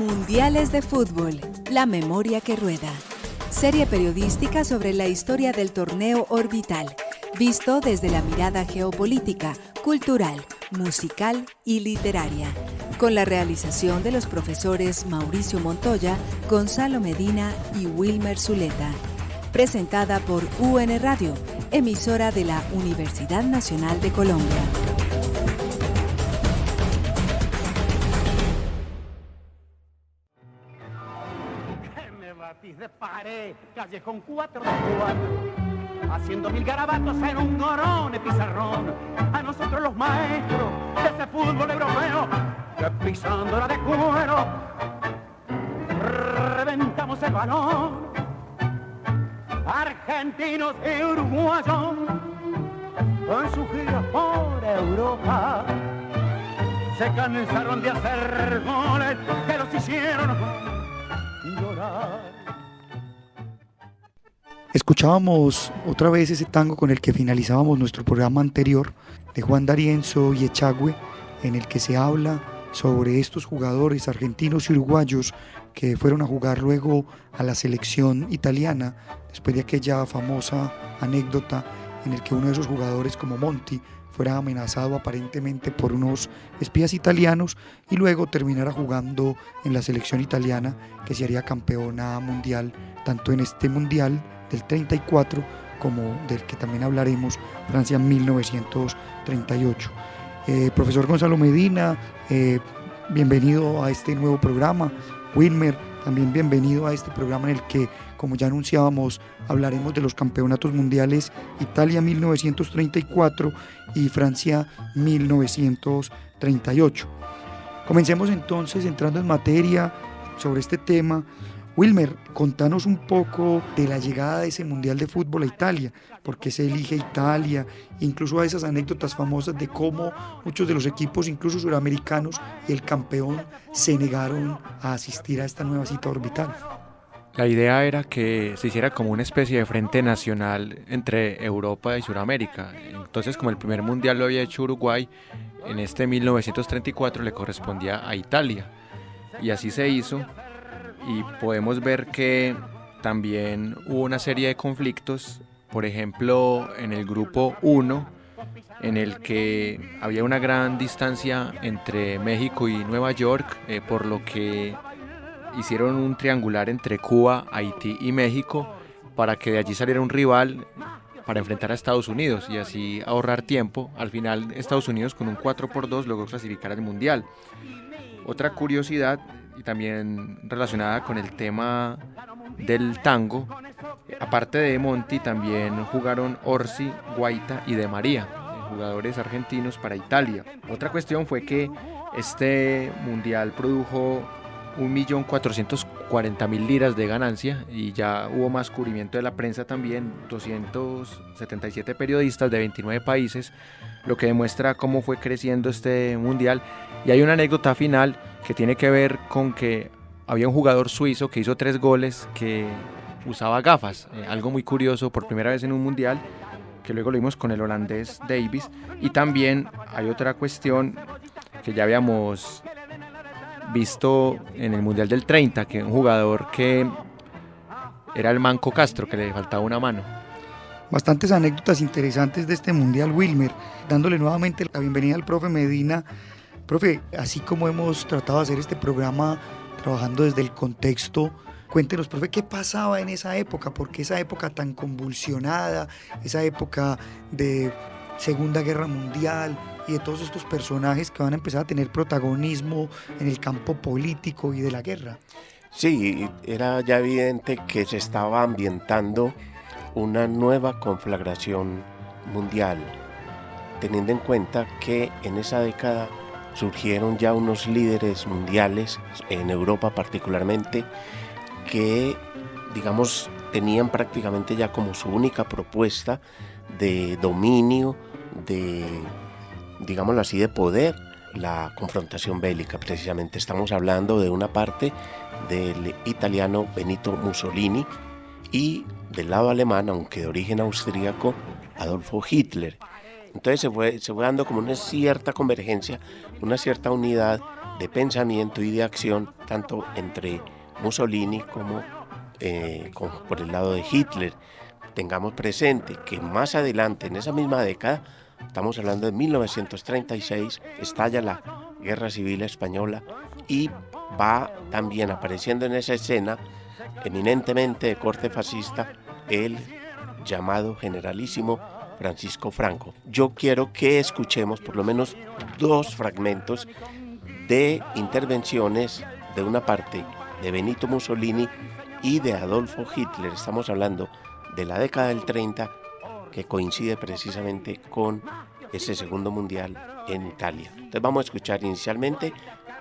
Mundiales de Fútbol, la memoria que rueda. Serie periodística sobre la historia del torneo orbital, visto desde la mirada geopolítica, cultural, musical y literaria, con la realización de los profesores Mauricio Montoya, Gonzalo Medina y Wilmer Zuleta. Presentada por UN Radio, emisora de la Universidad Nacional de Colombia. De pared, callejón 4 de 4, haciendo mil garabatos en un gorón de pizarrón. A nosotros los maestros de ese fútbol europeo, que pisando la de cuero, reventamos el balón. Argentinos y uruguayos, en su gira por Europa, se cansaron de hacer goles que los hicieron llorar. Escuchábamos otra vez ese tango con el que finalizábamos nuestro programa anterior de Juan D'Arienzo y Echagüe, en el que se habla sobre estos jugadores argentinos y uruguayos que fueron a jugar luego a la selección italiana, después de aquella famosa anécdota en el que uno de esos jugadores, como Monti, fuera amenazado aparentemente por unos espías italianos y luego terminara jugando en la selección italiana, que se haría campeona mundial, tanto en este mundial del 34 como del que también hablaremos, Francia 1938. Profesor Gonzalo Medina, bienvenido a este nuevo programa. Wilmer, también bienvenido a este programa en el que, como ya anunciábamos, hablaremos de los campeonatos mundiales Italia 1934 y Francia 1938. Comencemos entonces entrando en materia sobre este tema. Wilmer, contanos un poco de la llegada de ese Mundial de Fútbol a Italia, por qué se elige Italia, incluso a esas anécdotas famosas de cómo muchos de los equipos, incluso suramericanos, y el campeón se negaron a asistir a esta nueva cita orbital. La idea era que se hiciera como una especie de frente nacional entre Europa y Suramérica. Entonces, como el primer Mundial lo había hecho Uruguay, en este 1934 le correspondía a Italia, y así se hizo. Y podemos ver que también hubo una serie de conflictos, por ejemplo en el grupo 1, en el que había una gran distancia entre México y Nueva York, por lo que hicieron un triangular entre Cuba, Haití y México para que de allí saliera un rival para enfrentar a Estados Unidos y así ahorrar tiempo. Al final Estados Unidos, con un 4-2, logró clasificar al Mundial. Otra curiosidad, y también relacionada con el tema del tango, aparte de Monti también jugaron Orsi, Guaita y De María, jugadores argentinos para Italia. Otra cuestión fue que este mundial produjo 1.440.000 liras de ganancia y ya hubo más cubrimiento de la prensa también, 277 periodistas de 29 países, lo que demuestra cómo fue creciendo este mundial. Y hay una anécdota final que tiene que ver con que había un jugador suizo que hizo 3 goles que usaba gafas, algo muy curioso por primera vez en un mundial, que luego lo vimos con el holandés Davis. Y también hay otra cuestión que ya habíamos visto en el mundial del 30, que un jugador que era el Manco Castro, que le faltaba una mano. Bastantes anécdotas interesantes de este mundial, Wilmer, dándole nuevamente la bienvenida al profe Medina. Profe, así como hemos tratado de hacer este programa trabajando desde el contexto, cuéntenos, profe, ¿qué pasaba en esa época? ¿Por qué esa época tan convulsionada, esa época de Segunda Guerra Mundial y de todos estos personajes que van a empezar a tener protagonismo en el campo político y de la guerra? Sí, era ya evidente que se estaba ambientando una nueva conflagración mundial, teniendo en cuenta que en esa década surgieron ya unos líderes mundiales, en Europa particularmente, que, digamos, tenían prácticamente ya como su única propuesta de dominio, de, digámoslo así, de poder, la confrontación bélica. Precisamente estamos hablando de una parte del italiano Benito Mussolini y del lado alemán, aunque de origen austríaco, Adolfo Hitler. Entonces se fue dando como una cierta convergencia, una cierta unidad de pensamiento y de acción, tanto entre Mussolini como por el lado de Hitler. Tengamos presente que más adelante, en esa misma década, estamos hablando de 1936, estalla la Guerra Civil Española y va también apareciendo en esa escena, eminentemente de corte fascista, el llamado generalísimo Francisco Franco. Yo quiero que escuchemos por lo menos 2 fragmentos de intervenciones de una parte de Benito Mussolini y de Adolfo Hitler. Estamos hablando de la década del 30, que coincide precisamente con ese segundo mundial en Italia. Entonces vamos a escuchar inicialmente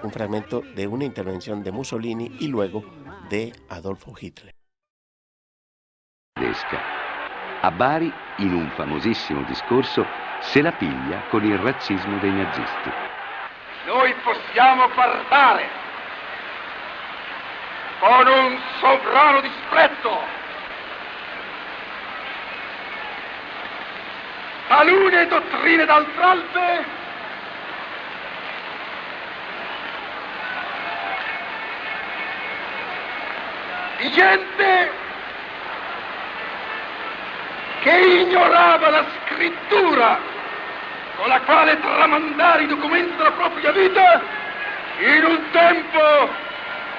un fragmento de una intervención de Mussolini y luego de Adolfo Hitler. A Bari, in un famosissimo discorso, se la piglia con il razzismo dei nazisti. Noi possiamo parlare con un sovrano disprezzo. Talune dottrine d'altralpe di gente che ignorava la scrittura con la quale tramandare i documenti della propria vita in un tempo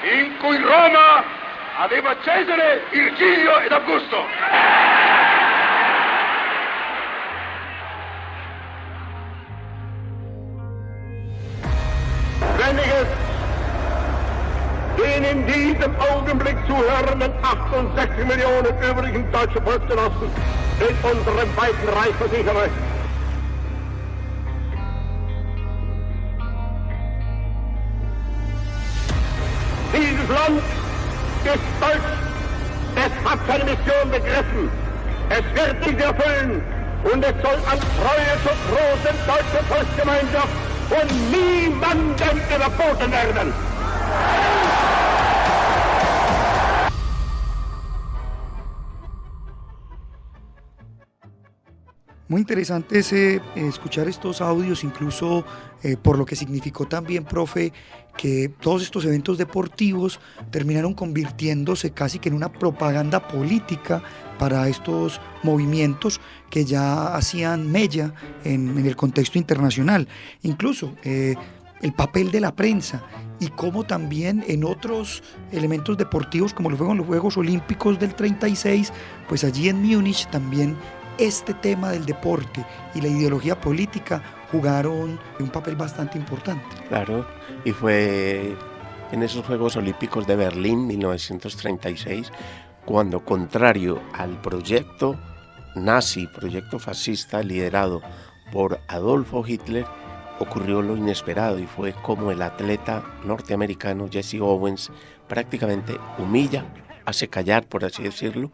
in cui Roma aveva Cesare, Virgilio ed Augusto. Wenn ich es den in diesem Augenblick zuhörenden 68 Millionen übrigen deutschen Volksgenossen in unserem weiten Reich versichere, dieses Land ist deutsch, es hat seine Mission begriffen, es wird diese erfüllen und es soll an Treue zur großen deutschen Volksgemeinschaft von niemandem überboten werden. Muy interesante escuchar estos audios, incluso por lo que significó también, profe, que todos estos eventos deportivos terminaron convirtiéndose casi que en una propaganda política para estos movimientos que ya hacían mella en el contexto internacional. Incluso el papel de la prensa y cómo también en otros elementos deportivos, como lo fueron los Juegos Olímpicos del 36, pues allí en Múnich también este tema del deporte y la ideología política jugaron un papel bastante importante. Claro, y fue en esos Juegos Olímpicos de Berlín 1936 cuando, contrario al proyecto nazi, proyecto fascista liderado por Adolfo Hitler, ocurrió lo inesperado y fue como el atleta norteamericano Jesse Owens prácticamente humilla, hace callar, por así decirlo,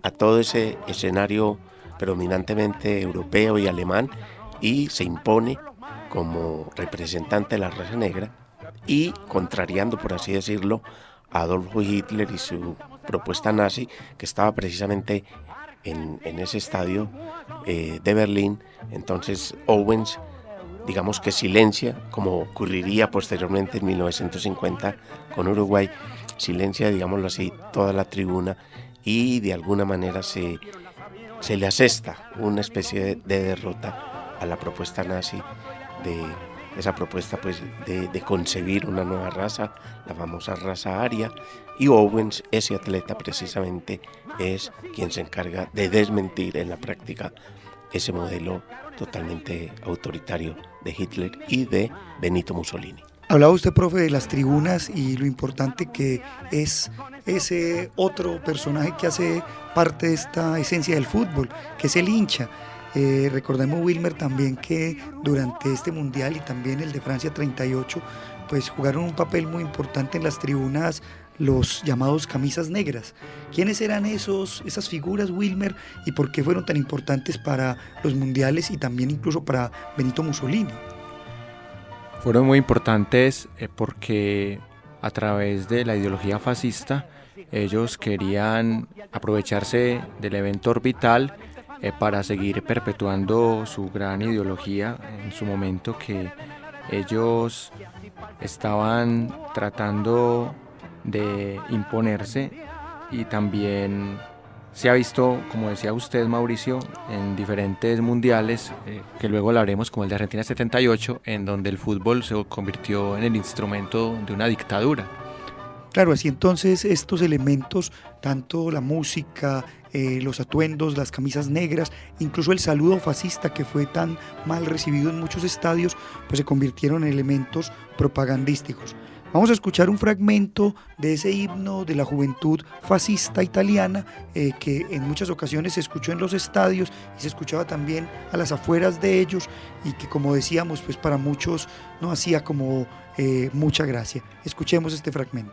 a todo ese escenario predominantemente europeo y alemán y se impone como representante de la raza negra y contrariando, por así decirlo, a Adolfo Hitler y su propuesta nazi, que estaba precisamente en ese estadio de Berlín. Entonces Owens, digamos que silencia, como ocurriría posteriormente en 1950 con Uruguay, silencia, digámoslo así, toda la tribuna y de alguna manera se le asesta una especie de derrota a la propuesta nazi, de esa propuesta pues de concebir una nueva raza, la famosa raza aria, y Owens, ese atleta precisamente, es quien se encarga de desmentir en la práctica ese modelo totalmente autoritario de Hitler y de Benito Mussolini. Hablaba usted, profe, de las tribunas y lo importante que es ese otro personaje que hace parte de esta esencia del fútbol, que es el hincha. Recordemos, Wilmer, también que durante este mundial y también el de Francia 38, pues jugaron un papel muy importante en las tribunas los llamados camisas negras. ¿Quiénes eran esas figuras, Wilmer, y por qué fueron tan importantes para los mundiales y también incluso para Benito Mussolini? Fueron muy importantes porque a través de la ideología fascista ellos querían aprovecharse del evento orbital para seguir perpetuando su gran ideología en su momento, que ellos estaban tratando de imponerse, y también se ha visto, como decía usted, Mauricio, en diferentes mundiales, que luego hablaremos, como el de Argentina 78, en donde el fútbol se convirtió en el instrumento de una dictadura. Claro, así entonces estos elementos, tanto la música, los atuendos, las camisas negras, incluso el saludo fascista que fue tan mal recibido en muchos estadios, pues se convirtieron en elementos propagandísticos. Vamos a escuchar un fragmento de ese himno de la juventud fascista italiana, que en muchas ocasiones se escuchó en los estadios y se escuchaba también a las afueras de ellos, y que, como decíamos, pues para muchos no hacía como mucha gracia. Escuchemos este fragmento.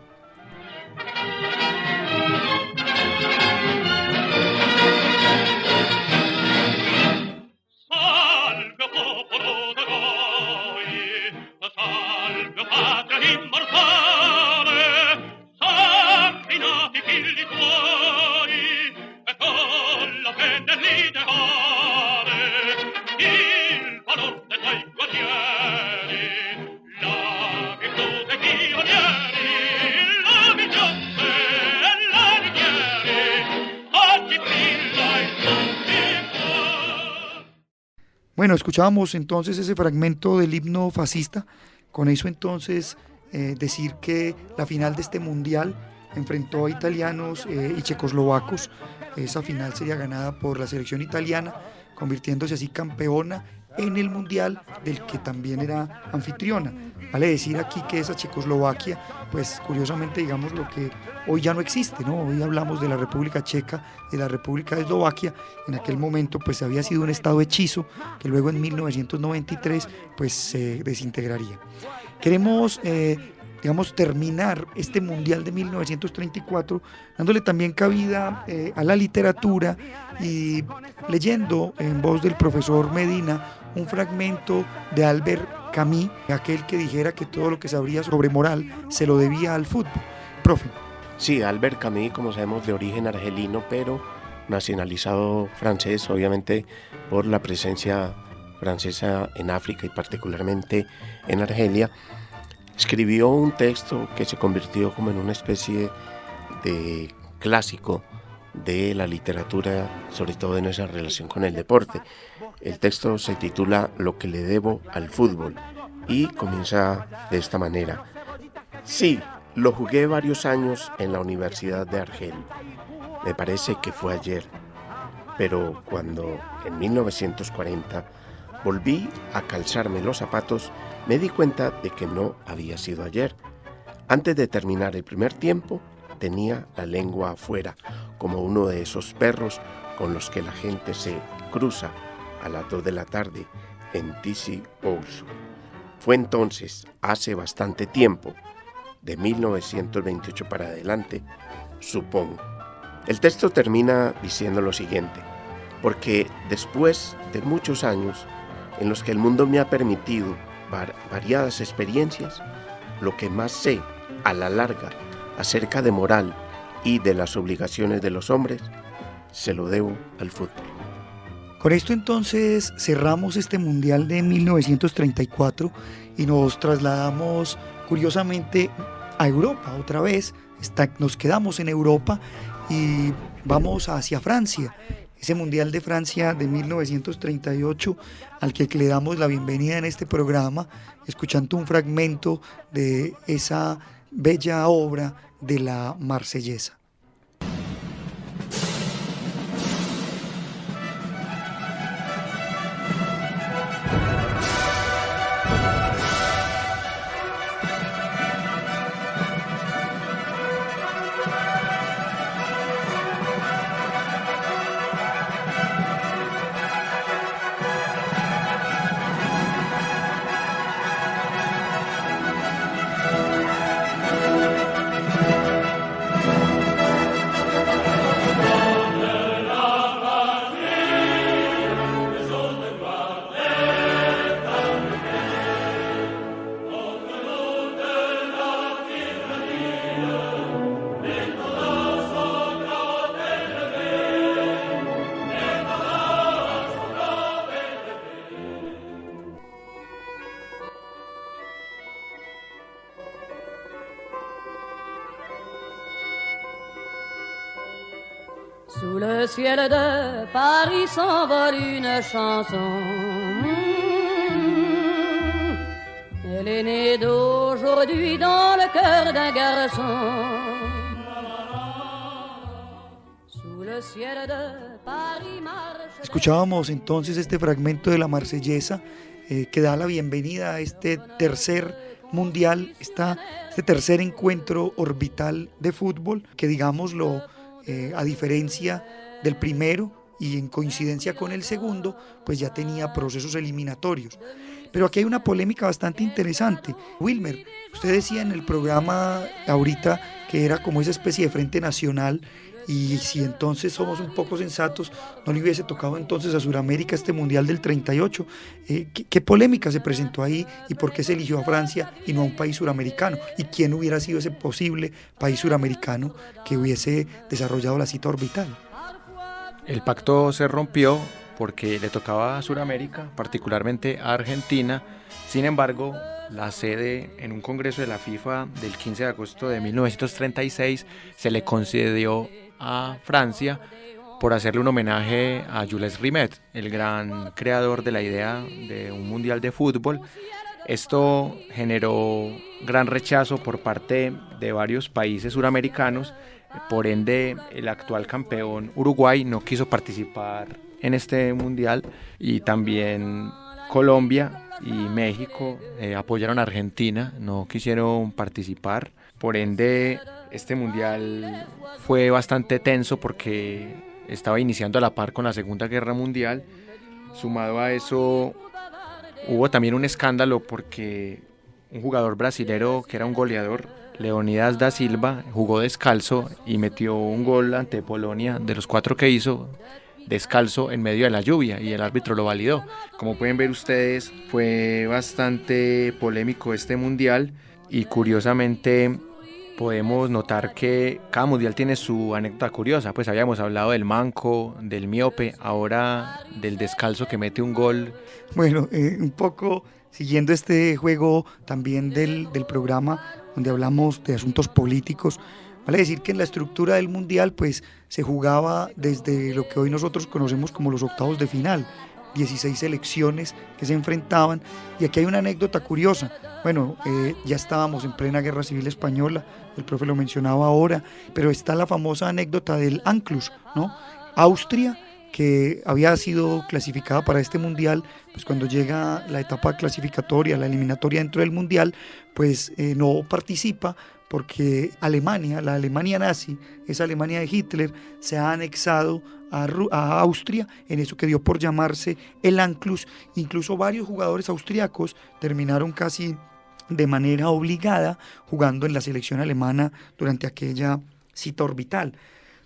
Bueno, escuchábamos entonces ese fragmento del himno fascista. Con eso entonces decir que la final de este mundial enfrentó a italianos y checoslovacos. Esa final sería ganada por la selección italiana, convirtiéndose así campeona en el mundial del que también era anfitriona. Vale decir aquí que esa Checoslovaquia, pues curiosamente, digamos, lo que hoy ya no existe, ¿no? Hoy hablamos de la República Checa, de la República de Eslovaquia. En aquel momento pues había sido un estado hechizo que luego en 1993 pues se desintegraría. Queremos terminar este Mundial de 1934 dándole también cabida a la literatura y leyendo en voz del profesor Medina un fragmento de Albert Camus, aquel que dijera que todo lo que sabría sobre moral se lo debía al fútbol. Profe. Sí, Albert Camus, como sabemos, de origen argelino, pero nacionalizado francés, obviamente por la presencia francesa en África y particularmente en Argelia. Escribió un texto que se convirtió como en una especie de clásico de la literatura, sobre todo en esa relación con el deporte. El texto se titula Lo que le debo al fútbol y comienza de esta manera. Sí, lo jugué varios años en la Universidad de Argel. Me parece que fue ayer, pero cuando en 1940 volví a calzarme los zapatos, me di cuenta de que no había sido ayer. Antes de terminar el primer tiempo, tenía la lengua afuera, como uno de esos perros con los que la gente se cruza a las 2 de la tarde en Tisy Ouzou. Fue entonces, hace bastante tiempo, de 1928 para adelante, supongo. El texto termina diciendo lo siguiente: porque después de muchos años en los que el mundo me ha permitido variadas experiencias, lo que más sé a la larga acerca de moral y de las obligaciones de los hombres, se lo debo al fútbol. Con esto entonces cerramos este Mundial de 1934 y nos trasladamos curiosamente a Europa otra vez. Nos quedamos en Europa y vamos hacia Francia. Ese Mundial de Francia de 1938 al que le damos la bienvenida en este programa, escuchando un fragmento de esa bella obra de la Marsellesa. Sous le ciel de Paris s'envole une chanson. Elle est née d'aujourd'hui dans le cœur d'un garçon. Sous le ciel de Paris marche. Escuchábamos entonces este fragmento de la Marsellesa que da la bienvenida a este tercer mundial, este tercer encuentro orbital de fútbol, que digámoslo, a diferencia del primero y en coincidencia con el segundo, pues ya tenía procesos eliminatorios. Pero aquí hay una polémica bastante interesante. Wilmer, usted decía en el programa ahorita que era como esa especie de frente nacional, y si entonces somos un poco sensatos, no le hubiese tocado entonces a Sudamérica este Mundial del 38. ¿Qué polémica se presentó ahí y por qué se eligió a Francia y no a un país suramericano? ¿Y quién hubiera sido ese posible país suramericano que hubiese desarrollado la cita orbital? El pacto se rompió porque le tocaba a Sudamérica, particularmente a Argentina. Sin embargo, la sede en un congreso de la FIFA del 15 de agosto de 1936 se le concedió a Francia por hacerle un homenaje a Jules Rimet, el gran creador de la idea de un mundial de fútbol. Esto generó gran rechazo por parte de varios países suramericanos, por ende el actual campeón Uruguay no quiso participar en este mundial, y también Colombia y México apoyaron a Argentina, no quisieron participar. Por ende este mundial fue bastante tenso porque estaba iniciando a la par con la Segunda Guerra Mundial. Sumado a eso hubo también un escándalo porque un jugador brasilero que era un goleador, Leonidas da Silva, jugó descalzo y metió un gol ante Polonia, de los 4 que hizo, descalzo en medio de la lluvia, y el árbitro lo validó. Como pueden ver ustedes, fue bastante polémico este mundial, y curiosamente podemos notar que cada mundial tiene su anécdota curiosa. Pues habíamos hablado del manco, del miope, ahora del descalzo que mete un gol. Bueno, un poco siguiendo este juego también del programa donde hablamos de asuntos políticos, vale decir que en la estructura del mundial pues se jugaba desde lo que hoy nosotros conocemos como los octavos de final, 16 selecciones que se enfrentaban, y aquí hay una anécdota curiosa. Bueno, ya estábamos en plena Guerra Civil Española, el profe lo mencionaba ahora, pero está la famosa anécdota del Anschluss, ¿no? Austria, que había sido clasificada para este mundial, pues cuando llega la etapa clasificatoria, la eliminatoria dentro del mundial, pues no participa porque Alemania, la Alemania nazi, esa Alemania de Hitler, se ha anexado a Austria en eso que dio por llamarse el Anschluss. Incluso varios jugadores austriacos terminaron casi de manera obligada jugando en la selección alemana durante aquella cita orbital.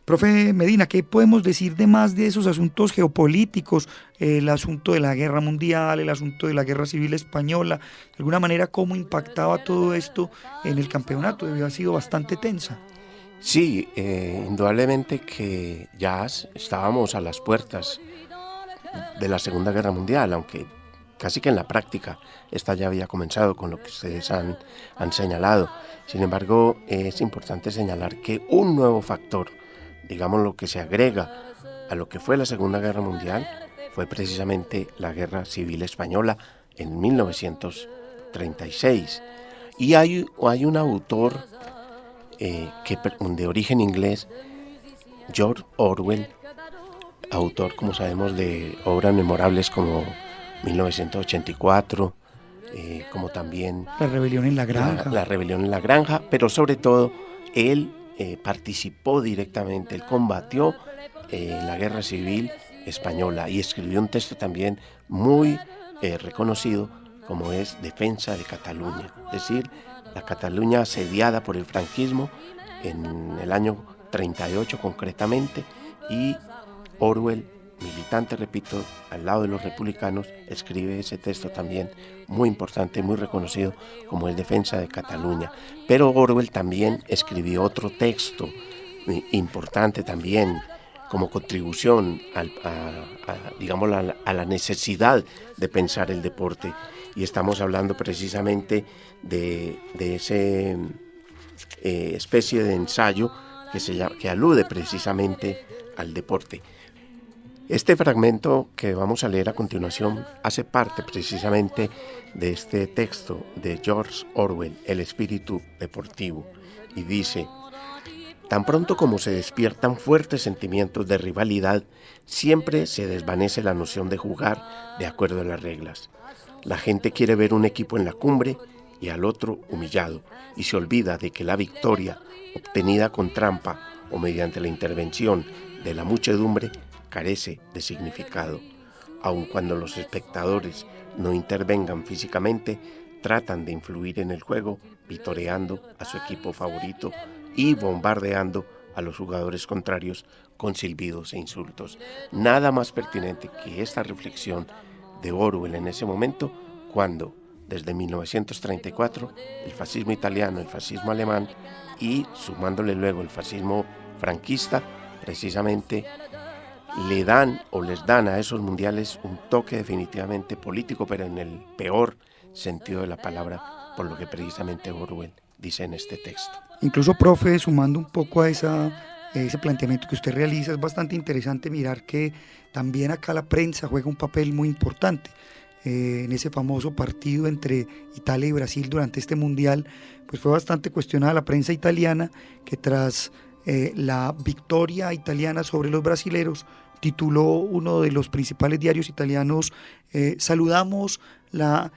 Profe Medina, ¿qué podemos decir de más de esos asuntos geopolíticos? El asunto de la guerra mundial, el asunto de la guerra civil española, de alguna manera, ¿cómo impactaba todo esto en el campeonato? Debió haber sido bastante tensa. Sí, indudablemente que ya estábamos a las puertas de la Segunda Guerra Mundial, aunque casi que en la práctica esta ya había comenzado con lo que ustedes han señalado. Sin embargo, es importante señalar que un nuevo factor, digamos lo que se agrega a lo que fue la Segunda Guerra Mundial, fue precisamente la Guerra Civil Española en 1936. Y hay un autor de origen inglés, George Orwell, autor, como sabemos, de obras memorables como 1984, como también La rebelión en la granja. La rebelión en la granja, pero sobre todo él participó directamente, él combatió la Guerra Civil Española y escribió un texto también muy reconocido como es Defensa de Cataluña, es decir, la Cataluña asediada por el franquismo en el año 38 concretamente, y Orwell, militante, repito, al lado de los republicanos, escribe ese texto también muy importante, muy reconocido como el Defensa de Cataluña. Pero Orwell también escribió otro texto importante también como contribución a la necesidad de pensar el deporte, y estamos hablando precisamente de ese especie de ensayo que alude precisamente al deporte. Este fragmento que vamos a leer a continuación hace parte precisamente de este texto de George Orwell, El espíritu deportivo, y dice: tan pronto como se despiertan fuertes sentimientos de rivalidad, siempre se desvanece la noción de jugar de acuerdo a las reglas. La gente quiere ver un equipo en la cumbre y al otro humillado, y se olvida de que la victoria, obtenida con trampa o mediante la intervención de la muchedumbre, carece de significado. Aun cuando los espectadores no intervengan físicamente, tratan de influir en el juego, vitoreando a su equipo favorito y bombardeando a los jugadores contrarios con silbidos e insultos. Nada más pertinente que esta reflexión de Orwell en ese momento, cuando desde 1934 el fascismo italiano, el fascismo alemán y sumándole luego el fascismo franquista, precisamente le dan o les dan a esos mundiales un toque definitivamente político, pero en el peor sentido de la palabra, por lo que precisamente Orwell dice en este texto. Incluso, profe, sumando un poco a ese planteamiento que usted realiza, es bastante interesante mirar que también acá la prensa juega un papel muy importante. En ese famoso partido entre Italia y Brasil durante este mundial, pues fue bastante cuestionada la prensa italiana, que tras la victoria italiana sobre los brasileros, tituló uno de los principales diarios italianos: saludamos la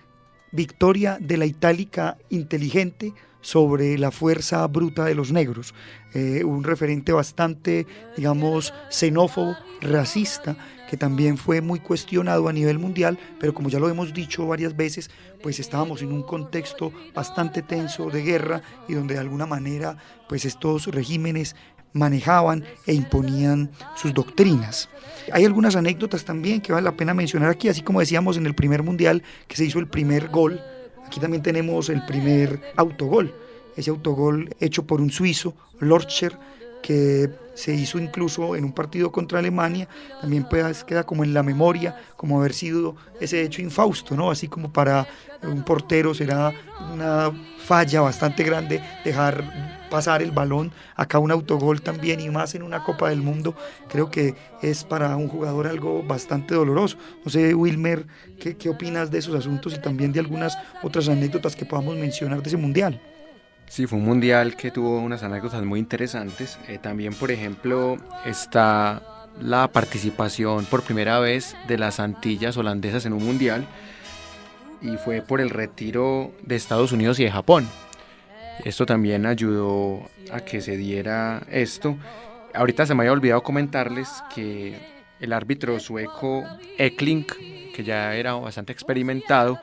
victoria de la itálica inteligente sobre la fuerza bruta de los negros. Un referente bastante, digamos, xenófobo, racista, que también fue muy cuestionado a nivel mundial, pero como ya lo hemos dicho varias veces, pues estábamos en un contexto bastante tenso de guerra y donde de alguna manera pues estos regímenes manejaban e imponían sus doctrinas. Hay algunas anécdotas también que vale la pena mencionar aquí, así como decíamos en el primer mundial que se hizo el primer gol. Aquí también tenemos el primer autogol, ese autogol hecho por un suizo, Lorcher, que se hizo incluso en un partido contra Alemania. También pues queda como en la memoria, como haber sido ese hecho infausto, ¿no? Así como para un portero será una falla bastante grande dejar pasar el balón. Acá un autogol también, y más en una Copa del Mundo, creo que es para un jugador algo bastante doloroso. No sé, Wilmer, ¿qué opinas de esos asuntos y también de algunas otras anécdotas que podamos mencionar de ese mundial? Sí, fue un mundial que tuvo unas anécdotas muy interesantes. También, por ejemplo, está la participación por primera vez de las Antillas holandesas en un mundial, y fue por el retiro de Estados Unidos y de Japón. Esto también ayudó a que se diera esto. Ahorita se me había olvidado comentarles que el árbitro sueco Ekling, que ya era bastante experimentado,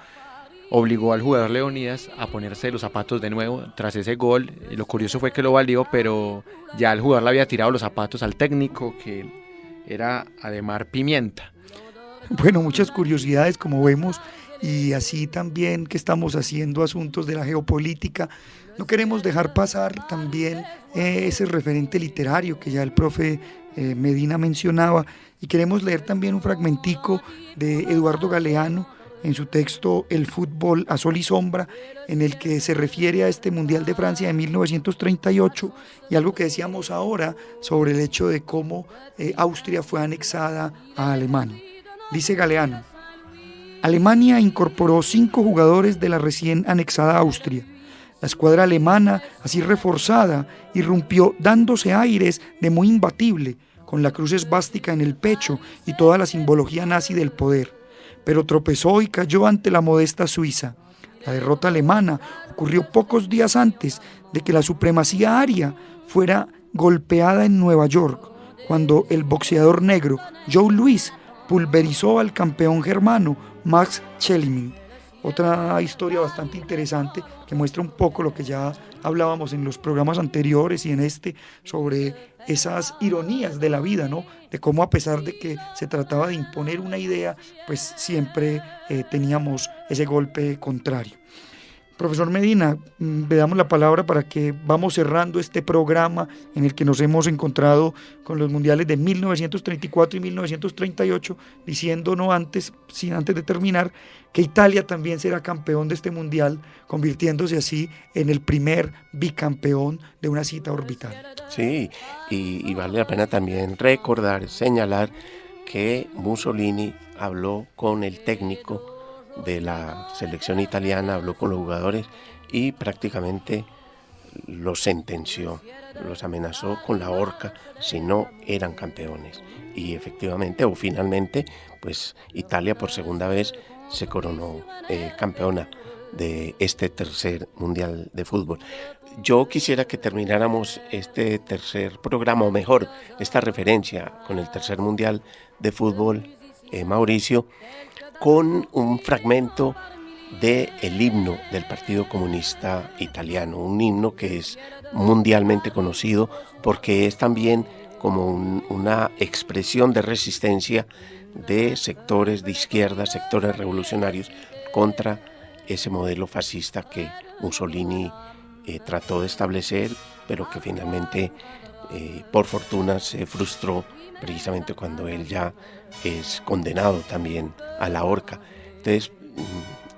obligó al jugador Leonidas a ponerse los zapatos de nuevo tras ese gol. Y lo curioso fue que lo valió, pero ya el jugador le había tirado los zapatos al técnico, que era Ademar Pimienta. Bueno, muchas curiosidades, como vemos, y así también que estamos haciendo asuntos de la geopolítica, no queremos dejar pasar también ese referente literario que ya el profe Medina mencionaba, y queremos leer también un fragmentico de Eduardo Galeano en su texto El fútbol a sol y sombra, en el que se refiere a este Mundial de Francia de 1938 y algo que decíamos ahora sobre el hecho de cómo Austria fue anexada a Alemania. Dice Galeano: Alemania incorporó 5 jugadores de la recién anexada Austria. La escuadra alemana, así reforzada, irrumpió dándose aires de muy imbatible, con la cruz esvástica en el pecho y toda la simbología nazi del poder. Pero tropezó y cayó ante la modesta Suiza. La derrota alemana ocurrió pocos días antes de que la supremacía aria fuera golpeada en Nueva York, cuando el boxeador negro Joe Louis pulverizó al campeón germano Max Schelling. Otra historia bastante interesante que muestra un poco lo que ya hablábamos en los programas anteriores y en este, sobre esas ironías de la vida, ¿no? De cómo, a pesar de que se trataba de imponer una idea, pues siempre teníamos ese golpe contrario. Profesor Medina, le damos la palabra para que vamos cerrando este programa en el que nos hemos encontrado con los mundiales de 1934 y 1938, diciéndonos antes de terminar, que Italia también será campeón de este mundial, convirtiéndose así en el primer bicampeón de una cita orbital. Sí, y vale la pena también recordar, señalar que Mussolini habló con el técnico de la selección italiana, habló con los jugadores y prácticamente los sentenció, los amenazó con la horca si no eran campeones. Y efectivamente, o finalmente, pues Italia por segunda vez se coronó campeona de este tercer mundial de fútbol. Yo quisiera que termináramos este tercer programa, o mejor, esta referencia con el tercer mundial de fútbol, Mauricio, con un fragmento del himno del Partido Comunista Italiano, un himno que es mundialmente conocido porque es también como una expresión de resistencia de sectores de izquierda, sectores revolucionarios contra ese modelo fascista que Mussolini trató de establecer, pero que finalmente, por fortuna, se frustró precisamente cuando él ya es condenado también a la horca. Entonces,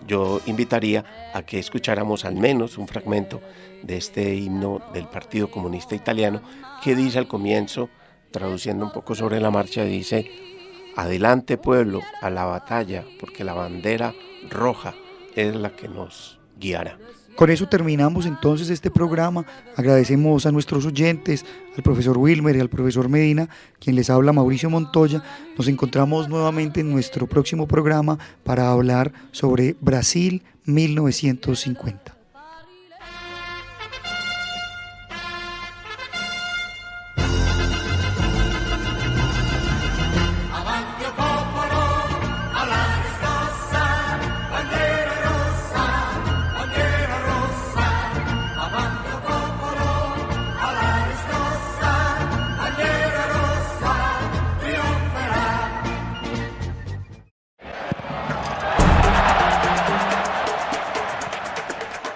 yo invitaría a que escucháramos al menos un fragmento de este himno del Partido Comunista Italiano, que dice al comienzo, traduciendo un poco sobre la marcha, dice: adelante pueblo, a la batalla, porque la bandera roja es la que nos guiará. Con eso terminamos entonces este programa. Agradecemos a nuestros oyentes, al profesor Wilmer y al profesor Medina, quien les habla Mauricio Montoya. Nos encontramos nuevamente en nuestro próximo programa para hablar sobre Brasil 1950.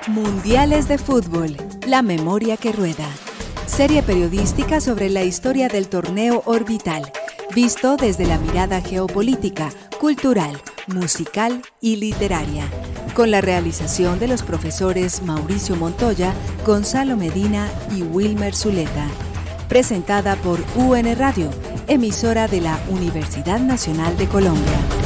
Mundiales de Fútbol, la memoria que rueda. Serie periodística sobre la historia del torneo orbital, visto desde la mirada geopolítica, cultural, musical y literaria, con la realización de los profesores Mauricio Montoya, Gonzalo Medina y Wilmer Zuleta. Presentada por UN Radio, emisora de la Universidad Nacional de Colombia.